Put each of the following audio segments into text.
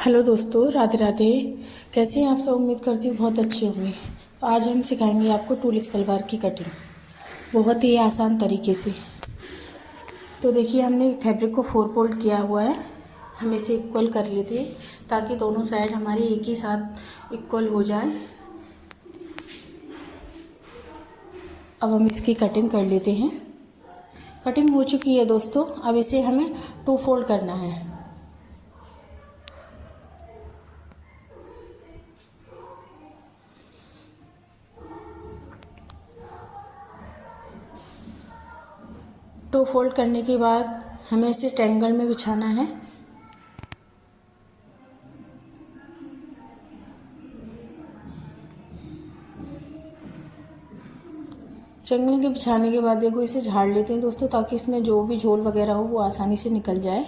Hello दोस्तों, राधे राधे। कैसे हैं आप सब? उम्मीद करती हूँ बहुत अच्छे होंगे। तो आज हम सिखाएंगे आपको टूलिक सलवार की कटिंग बहुत ही आसान तरीके से। तो देखिए, हमने फैब्रिक को 4 फोल्ड किया हुआ है। हम इसे इक्वल कर लेते हैं ताकि दोनों साइड हमारी एक ही साथ इक्वल हो जाए। अब हम इसकी कटिंग कर लेते हैं। कटिंग हो चुकी है दोस्तों। अब इसे हमें 2 फोल्ड करना है। टू फोल्ड करने के बाद हमें इसे ट्रायंगल में बिछाना है। ट्रायंगल के बिछाने के बाद देखो, इसे झाड़ लेते हैं दोस्तों ताकि इसमें जो भी झोल वगैरह हो वो आसानी से निकल जाए।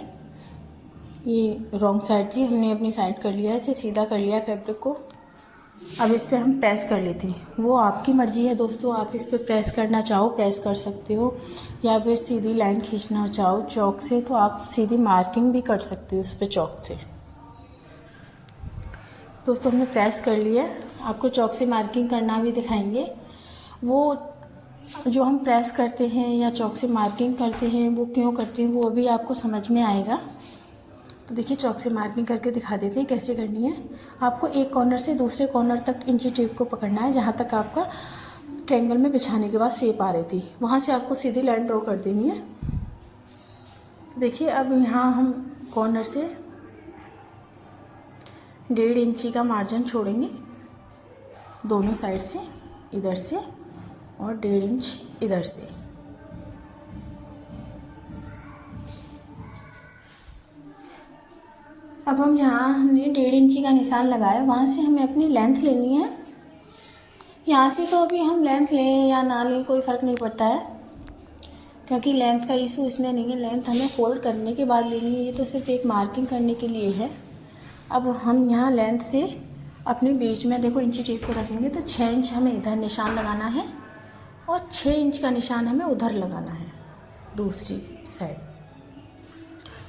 ये रॉन्ग साइड थी, हमने अपनी साइड कर लिया है, इसे सीधा कर लिया है फैब्रिक को। अब इस पर हम प्रेस कर लेते हैं। वो आपकी मर्ज़ी है दोस्तों, आप इस पर प्रेस करना चाहो प्रेस कर सकते हो, या फिर सीधी लाइन खींचना चाहो चौक से तो आप सीधी मार्किंग भी कर सकते हो उस पर चौक से। दोस्तों हमने प्रेस कर लिया है, आपको चौक से मार्किंग करना भी दिखाएंगे। वो जो हम प्रेस करते हैं या चौक से मार्किंग करते हैं वो क्यों करते हैं वो अभी आपको समझ में आएगा। तो देखिए, चौक से मार्किंग करके दिखा देते हैं कैसे करनी है। आपको एक कॉर्नर से दूसरे कॉर्नर तक इंची टेप को पकड़ना है, जहाँ तक आपका ट्रायंगल में बिछाने के बाद शेप आ रही थी वहाँ से आपको सीधी लाइन ड्रॉ कर देनी है। तो देखिए, अब यहाँ हम कॉर्नर से 1.5 इंची का मार्जिन छोड़ेंगे दोनों साइड से, इधर से और 1.5 इंच इधर से। अब हम जहाँ हमने 1.5 इंची का निशान लगाया वहाँ से हमें अपनी लेंथ लेनी है। यहाँ से तो अभी हम लेंथ लें या ना लें कोई फ़र्क नहीं पड़ता है, क्योंकि लेंथ का इशू इसमें नहीं है। लेंथ हमें फोल्ड करने के बाद लेनी है, ये तो सिर्फ एक मार्किंग करने के लिए है। अब हम यहाँ लेंथ से अपने बीच में देखो इंची टेप को रखेंगे तो 6 इंच हमें इधर निशान लगाना है और 6 इंच का निशान हमें उधर लगाना है दूसरी साइड।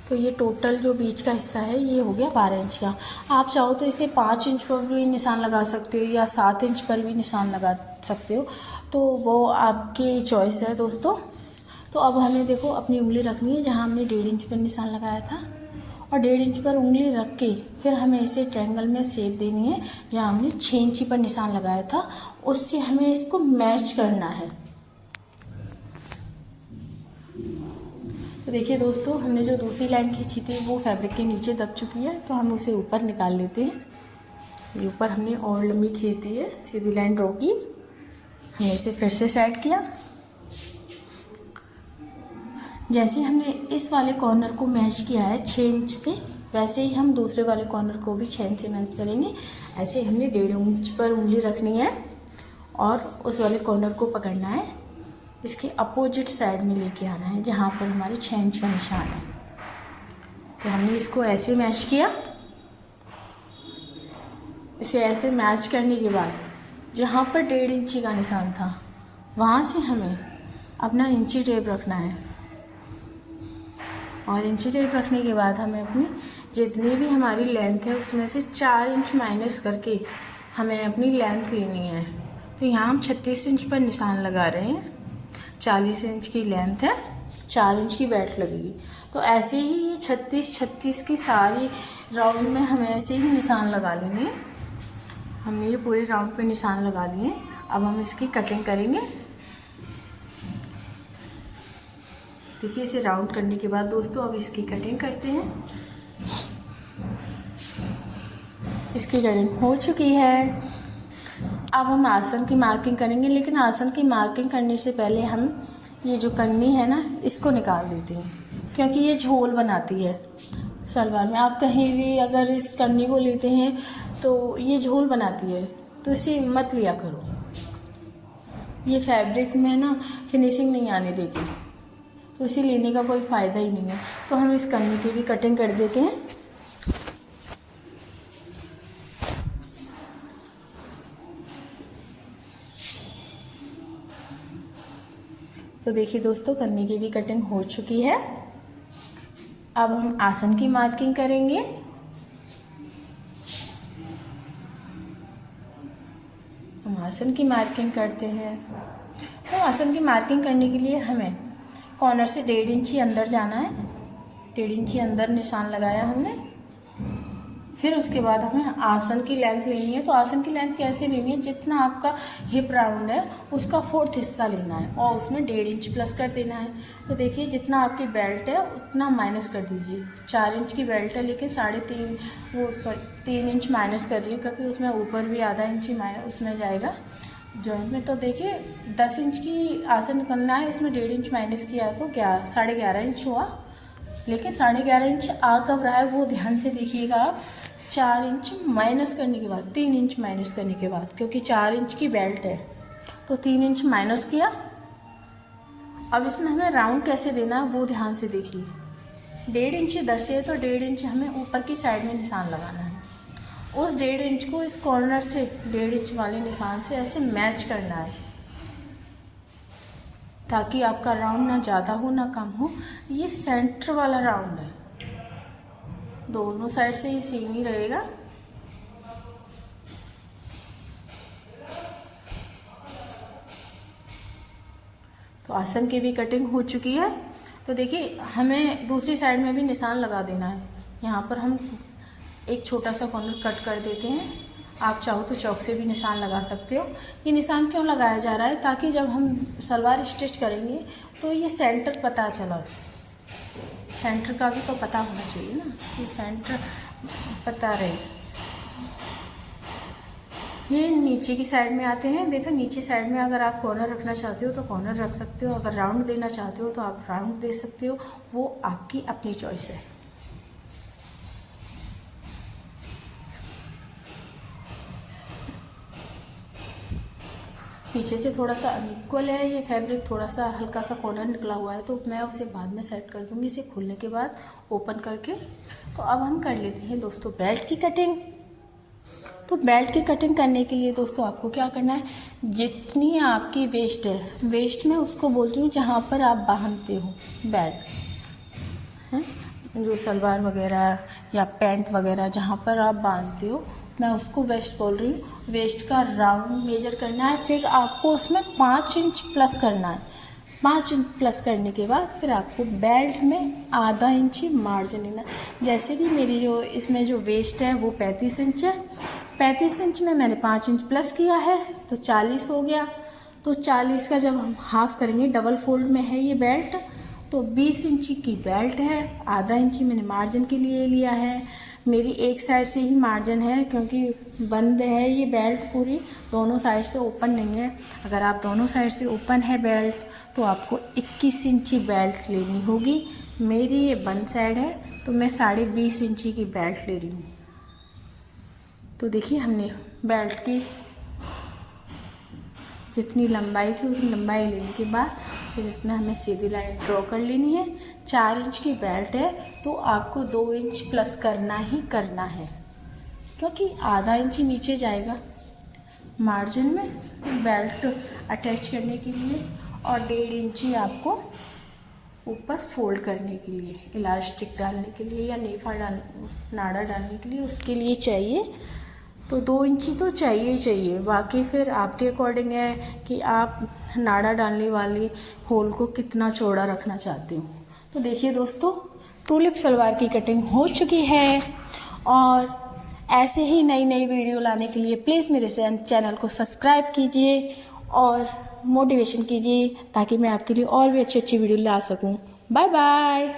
तो ये टोटल जो बीच का हिस्सा है ये हो गया 12 इंच का। आप चाहो तो इसे 5 इंच पर भी निशान लगा सकते हो या 7 इंच पर भी निशान लगा सकते हो, तो वो आपकी चॉइस है दोस्तों। तो अब हमें देखो अपनी उंगली रखनी है जहाँ हमने 1.5 इंच पर निशान लगाया था, और 1.5 इंच पर उंगली रख के फिर हमें इसे ट्रायंगल में शेप देनी है जहाँ हमने 6 इंची पर निशान लगाया था, उससे हमें इसको मैच करना है। तो देखिए दोस्तों, हमने जो दूसरी लाइन खींची थी वो फैब्रिक के नीचे दब चुकी है, तो हम उसे ऊपर निकाल लेते हैं। ये ऊपर हमने और लंबी खींच दी है, सीधी लाइन ड्रॉ की, हमने इसे फिर से सेट किया। जैसे हमने इस वाले कॉर्नर को मैच किया है 6 इंच से, वैसे ही हम दूसरे वाले कॉर्नर को भी 6 इंच से मैच करेंगे। ऐसे हमने 1.5 इंच पर उंगली रखनी है और उस वाले कॉर्नर को पकड़ना है, इसके अपोजिट साइड में लेके आना है जहाँ पर हमारे 6 इंच का निशान है। तो हमने इसको ऐसे मैच किया। इसे ऐसे मैच करने के बाद जहाँ पर 1.5 इंची का निशान था वहाँ से हमें अपना इंची टेप रखना है, और इंची टेप रखने के बाद हमें अपनी जितनी भी हमारी लेंथ है उसमें से 4 इंच माइनस करके हमें अपनी लेंथ लेनी है। तो यहाँ हम 36 इंच पर निशान लगा रहे हैं। 40 इंच की लेंथ है, 4 इंच की बेल्ट लगेगी। तो ऐसे ही ये 36 की सारी राउंड में हमें ऐसे ही निशान लगा लेंगे। हमने ये पूरे राउंड पे निशान लगा लिए। अब हम इसकी कटिंग करेंगे। देखिए, इसे राउंड करने के बाद दोस्तों अब इसकी कटिंग करते हैं। इसकी कटिंग हो चुकी है। अब हम आसन की मार्किंग करेंगे, लेकिन आसन की मार्किंग करने से पहले हम ये जो कन्नी है ना इसको निकाल देते हैं, क्योंकि ये झोल बनाती है सलवार में। आप कहीं भी अगर इस कन्नी को लेते हैं तो ये झोल बनाती है, तो इसे मत लिया करो। ये फैब्रिक में ना फिनिशिंग नहीं आने देती, तो इसे लेने का कोई फ़ायदा ही नहीं है। तो हम इस कन्नी की भी कटिंग कर देते हैं। तो देखिए दोस्तों, कन्नी की भी कटिंग हो चुकी है। अब हम आसन की मार्किंग करेंगे। आसन की मार्किंग करते हैं। तो आसन की मार्किंग करने के लिए हमें कॉर्नर से 1.5 इंची अंदर जाना है। 1.5 इंची अंदर निशान लगाया हमने। फिर उसके बाद हमें आसन की लेंथ लेनी है। तो आसन की लेंथ कैसे लेनी है, जितना आपका हिप राउंड है उसका 4th हिस्सा लेना है और उसमें 1.5 इंच प्लस कर देना है। तो देखिए जितना आपकी बेल्ट है उतना माइनस कर दीजिए। 4 इंच की बेल्ट है लेकिन 3 इंच माइनस कर रही है, क्योंकि उसमें ऊपर भी आधा इंच उसमें जाएगा जॉइंट में। तो देखिए 10 इंच की आसन निकलना है, उसमें 1.5 इंच माइनस किया तो 11.5 इंच हुआ। लेकिन 11.5 इंच आ कब रहा है वो ध्यान से देखिएगा आप। 4 इंच माइनस करने के बाद, 3 इंच माइनस करने के बाद, क्योंकि 4 इंच की बेल्ट है तो 3 इंच माइनस किया। अब इसमें हमें राउंड कैसे देना है वो ध्यान से देखिए। 1.5 इंच 10 है तो 1.5 इंच हमें ऊपर की साइड में निशान लगाना है। उस 1.5 इंच को इस कॉर्नर से 1.5 इंच वाले निशान से ऐसे मैच करना है, ताकि आपका राउंड ना ज़्यादा हो ना कम हो। ये सेंटर वाला राउंड है, दोनों साइड से ये सेम ही रहेगा। तो आसन की भी कटिंग हो चुकी है। तो देखिए हमें दूसरी साइड में भी निशान लगा देना है। यहाँ पर हम एक छोटा सा कॉर्नर कट कर देते हैं। आप चाहो तो चौक से भी निशान लगा सकते हो। ये निशान क्यों लगाया जा रहा है, ताकि जब हम सलवार स्टिच करेंगे तो ये सेंटर पता चला। सेंटर का भी तो पता होना चाहिए ना, ये सेंटर पता रहे। ये नीचे की साइड में आते हैं। देखो नीचे साइड में अगर आप कॉर्नर रखना चाहते हो तो कॉर्नर रख सकते हो, अगर राउंड देना चाहते हो तो आप राउंड दे सकते हो, वो आपकी अपनी चॉइस है। पीछे से थोड़ा सा अनइक्वल है ये फैब्रिक, थोड़ा सा हल्का सा कॉर्नर निकला हुआ है, तो मैं उसे बाद में सेट कर दूँगी, इसे खोलने के बाद ओपन करके। तो अब हम कर लेते हैं दोस्तों बेल्ट की कटिंग। तो बेल्ट की कटिंग करने के लिए दोस्तों आपको क्या करना है, जितनी आपकी वेस्ट है, वेस्ट में उसको बोलती हूँ जहाँ पर आप बांधते हो बेल्ट हैं, जो सलवार वगैरह या पैंट वगैरह जहाँ पर आप बांधते हो, मैं उसको वेस्ट बोल रही हूँ। वेस्ट का राउंड मेजर करना है, फिर आपको उसमें 5 इंच प्लस करना है। 5 इंच प्लस करने के बाद फिर आपको बेल्ट में आधा इंच ही मार्जिन लेना। जैसे कि मेरी जो इसमें जो वेस्ट है वो 35 इंच है, 35 इंच में मैंने 5 इंच प्लस किया है तो 40 हो गया। तो 40 का जब हम हाफ़ करेंगे, डबल फोल्ड में है ये बेल्ट, तो 20 इंची की बेल्ट है। आधा इंची मैंने मार्जिन के लिए लिया है। मेरी एक साइड से ही मार्जिन है क्योंकि बंद है ये बेल्ट पूरी, दोनों साइड से ओपन नहीं है। अगर आप दोनों साइड से ओपन है बेल्ट तो आपको 21 इंची बेल्ट लेनी होगी। मेरी ये बंद साइड है तो मैं 20.5 इंची की बेल्ट ले रही हूँ। तो देखिए हमने बेल्ट की जितनी लंबाई थी उतनी लंबाई लेने के बाद फिर इसमें हमें सीधी लाइन ड्रॉ कर लेनी है। 4 इंच की बेल्ट है तो आपको 2 इंच प्लस करना ही करना है, क्योंकि आधा इंच नीचे जाएगा मार्जिन में बेल्ट अटैच करने के लिए, और 1.5 इंची आपको ऊपर फोल्ड करने के लिए, इलास्टिक डालने के लिए या नाड़ा डालने के लिए, उसके लिए चाहिए। तो 2 इंची तो चाहिए ही चाहिए। बाकी फिर आपके अकॉर्डिंग है कि आप नाड़ा डालने वाली होल को कितना चौड़ा रखना चाहते हो। तो देखिए दोस्तों, टूलिप सलवार की कटिंग हो चुकी है, और ऐसे ही नई नई वीडियो लाने के लिए प्लीज़ मेरे चैनल को सब्सक्राइब कीजिए और मोटिवेशन कीजिए, ताकि मैं आपके लिए और भी अच्छी अच्छी वीडियो ला सकूं। Bye bye.